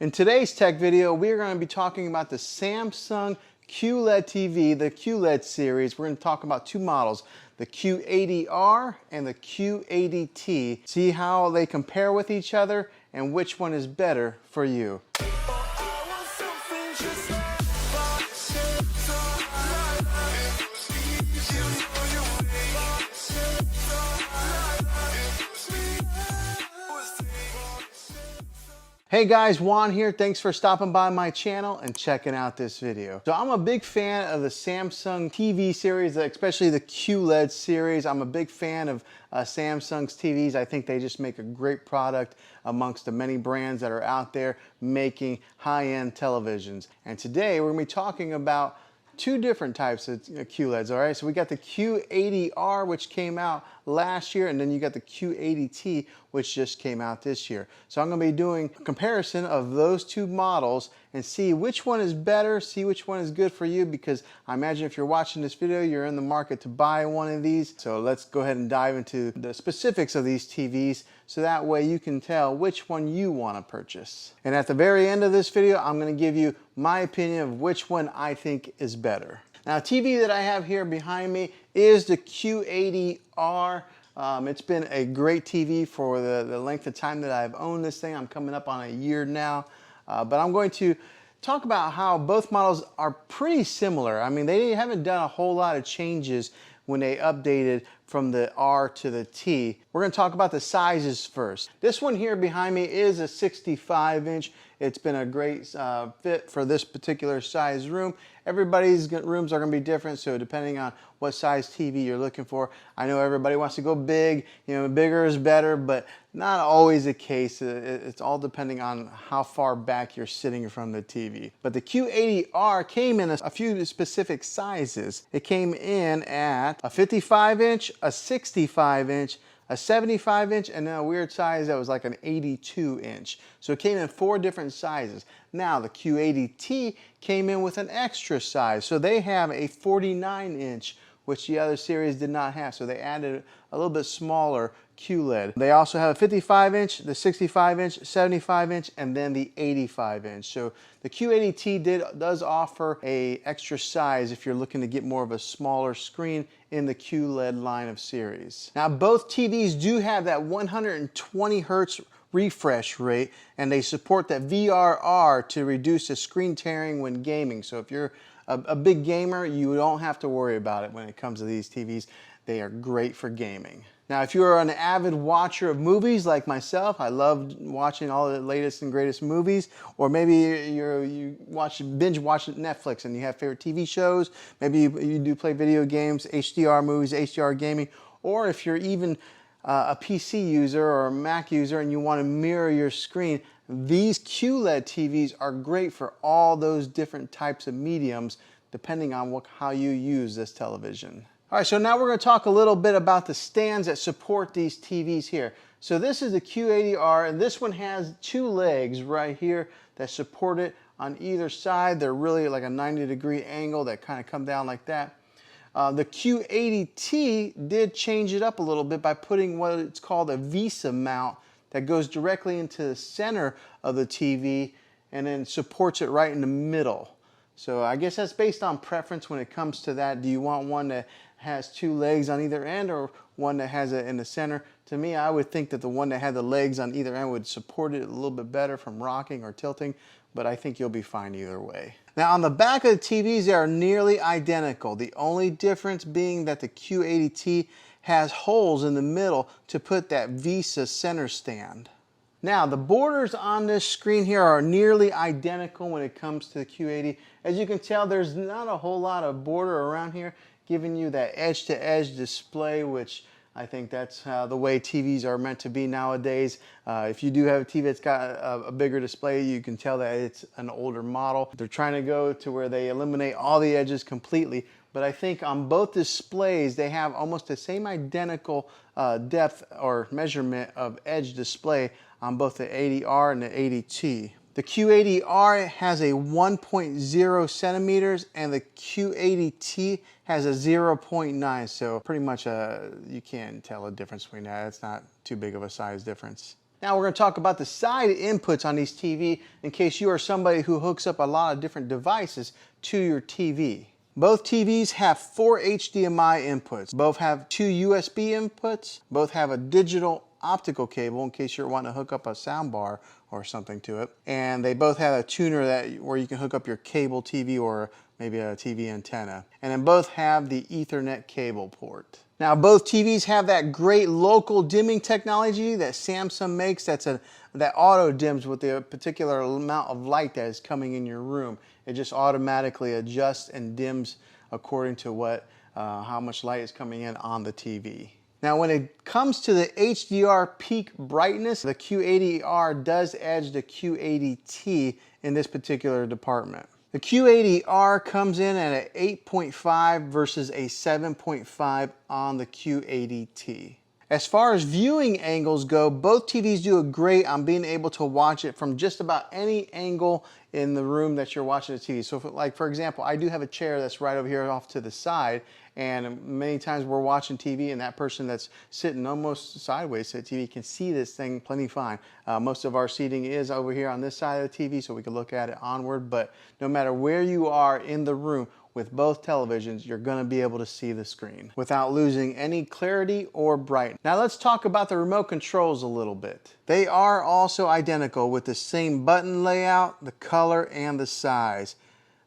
In today's tech video, we're going to be talking about the Samsung QLED TV, the QLED series. We're going to talk about two models, the Q80R and the Q80T. See how they compare with each other and which one is better for you. Hey guys, Juan here. Thanks for stopping by my channel and checking out this video. So I'm a big fan of the Samsung TV series, especially the QLED series. I'm a big fan of Samsung's TVs. I think they just make a great product amongst the many brands that are out there making high-end televisions. And today we're going to be talking about two different types of QLEDs, all right? So we got the Q80R, which came out last year, and then you got the Q80T, which just came out this year. So I'm gonna be doing a comparison of those two models and see which one is better, see which one is good for you, because I imagine if you're watching this video, you're in the market to buy one of these. So let's go ahead and dive into the specifics of these TVs so that way you can tell which one you wanna purchase. And at the very end of this video, I'm gonna give you my opinion of which one I think is better. Now, a TV that I have here behind me is the Q80R. It's been a great TV for the length of time that I've owned this thing. I'm coming up on a year now, but I'm going to talk about how both models are pretty similar. I mean, they haven't done a whole lot of changes when they updated from the R to the T. We're going to talk about the sizes first. This one here behind me is a 65-inch. It's been a great fit for this particular size room. Everybody's rooms are going to be different, so depending on what size TV you're looking for. I know everybody wants to go big, you know, bigger is better, but not always the case. It's all depending on how far back you're sitting from the TV. But the Q80R came in a few specific sizes. It came in at a 55-inch, a 65-inch, a 75-inch, and then a weird size that was like an 82-inch. So it came in 4 different sizes. Now the Q80T came in with an extra size. So they have a 49-inch, which the other series did not have. So they added a little bit smaller QLED. They also have a 55-inch, the 65-inch, 75-inch, and then the 85-inch. So the Q80T does offer a extra size if you're looking to get more of a smaller screen in the QLED line of series. Now, both TVs do have that 120 hertz refresh rate, and they support that VRR to reduce the screen tearing when gaming. So if you're a big gamer, you don't have to worry about it when it comes to these TVs. They are great for gaming. Now, if you're an avid watcher of movies like myself, I love watching all the latest and greatest movies, or maybe you binge watch Netflix and you have favorite TV shows, maybe you do play video games, HDR movies, HDR gaming, or if you're even a PC user or a Mac user and you want to mirror your screen, these QLED TVs are great for all those different types of mediums depending on how you use this television. All right, so now we're going to talk a little bit about the stands that support these TVs here. So this is the Q80R, and this one has 2 legs right here that support it on either side. They're really like a 90-degree angle that kind of come down like that. The Q80T did change it up a little bit by putting what it's called a VESA mount that goes directly into the center of the TV and then supports it right in the middle. So I guess that's based on preference when it comes to that. Do you want one that has 2 legs on either end or one that has it in the center? To me, I would think that the one that had the legs on either end would support it a little bit better from rocking or tilting, but I think you'll be fine either way. Now, on the back of the TVs, they are nearly identical. The only difference being that the Q80T has holes in the middle to put that VESA center stand. Now, the borders on this screen here are nearly identical when it comes to the Q80. As you can tell, there's not a whole lot of border around here, giving you that edge-to-edge display, which I think that's the way TVs are meant to be nowadays. If you do have a TV that's got a bigger display, you can tell that it's an older model. They're trying to go to where they eliminate all the edges completely, but I think on both displays, they have almost the same identical depth or measurement of edge display on both the 80R and the 80T. The Q80R has a 1.0 centimeters and the Q80T has a 0.9, so pretty much you can't tell a difference between that. It's not too big of a size difference. Now we're going to talk about the side inputs on these TV in case you are somebody who hooks up a lot of different devices to your TV. Both TVs have 4 HDMI inputs. Both have 2 USB inputs. Both have a digital optical cable in case you're wanting to hook up a sound bar or something to it. And they both have a tuner where you can hook up your cable TV or maybe a TV antenna. And then both have the Ethernet cable port. Now both TVs have that great local dimming technology that Samsung makes that auto dims with the particular amount of light that is coming in your room. It just automatically adjusts and dims according to how much light is coming in on the TV. Now when it comes to the HDR peak brightness, the Q80R does edge the Q80T in this particular department. The Q80R comes in at an 8.5 versus a 7.5 on the Q80T. As far as viewing angles go, both TVs do great on being able to watch it from just about any angle in the room that you're watching the TV. So for example, I do have a chair that's right over here off to the side, and many times we're watching TV and that person that's sitting almost sideways to the TV can see this thing plenty fine. Most of our seating is over here on this side of the TV so we can look at it onward, but no matter where you are in the room, with both televisions, you're going to be able to see the screen without losing any clarity or brightness. Now let's talk about the remote controls a little bit. They are also identical with the same button layout, the color, and the size.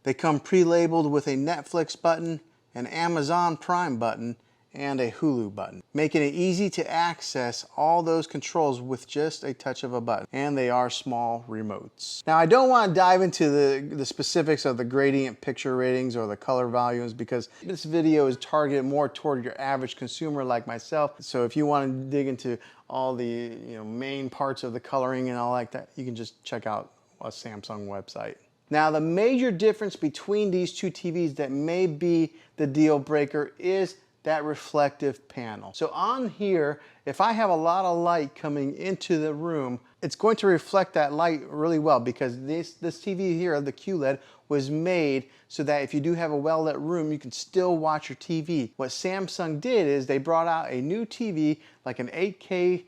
They come pre-labeled with a Netflix button, an Amazon Prime button, and a Hulu button, making it easy to access all those controls with just a touch of a button. And they are small remotes. Now I don't want to dive into the specifics of the gradient picture ratings or the color volumes because this video is targeted more toward your average consumer like myself. So if you want to dig into all the main parts of the coloring and all like that, you can just check out a Samsung website. Now the major difference between these two TVs that may be the deal breaker is that reflective panel. So on here, if I have a lot of light coming into the room, it's going to reflect that light really well because this TV here, the QLED, was made so that if you do have a well-lit room, you can still watch your TV. What Samsung did is they brought out a new TV, like an 8K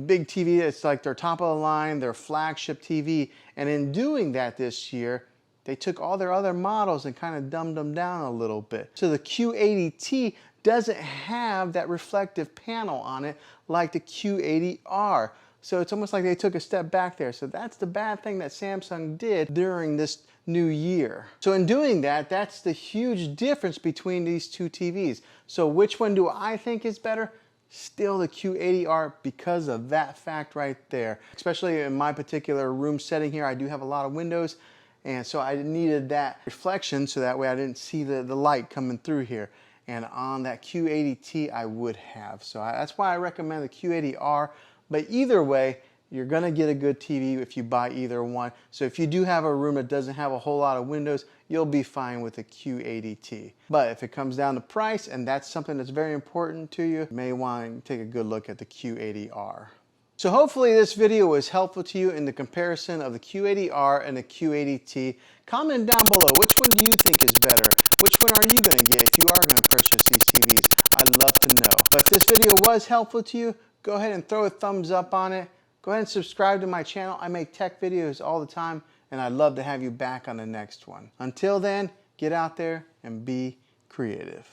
big TV. It's like their top of the line, their flagship TV. And in doing that this year, they took all their other models and kind of dumbed them down a little bit. So the Q80T doesn't have that reflective panel on it like the Q80R. So it's almost like they took a step back there. So that's the bad thing that Samsung did during this new year. So in doing that, that's the huge difference between these two TVs. So which one do I think is better? Still the Q80R because of that fact right there. Especially in my particular room setting here, I do have a lot of windows. And so I needed that reflection so that way I didn't see the light coming through here. And on that Q80T I would have. So that's why I recommend the Q80R. But either way, you're going to get a good TV if you buy either one. So if you do have a room that doesn't have a whole lot of windows, you'll be fine with the Q80T. But if it comes down to price and that's something that's very important to you, you may want to take a good look at the Q80R. So hopefully this video was helpful to you in the comparison of the Q80R and the Q80T. Comment down below, which one do you think is better? Which one are you going to get if you are going to purchase these TVs? I'd love to know. But if this video was helpful to you, go ahead and throw a thumbs up on it. Go ahead and subscribe to my channel. I make tech videos all the time, and I'd love to have you back on the next one. Until then, get out there and be creative.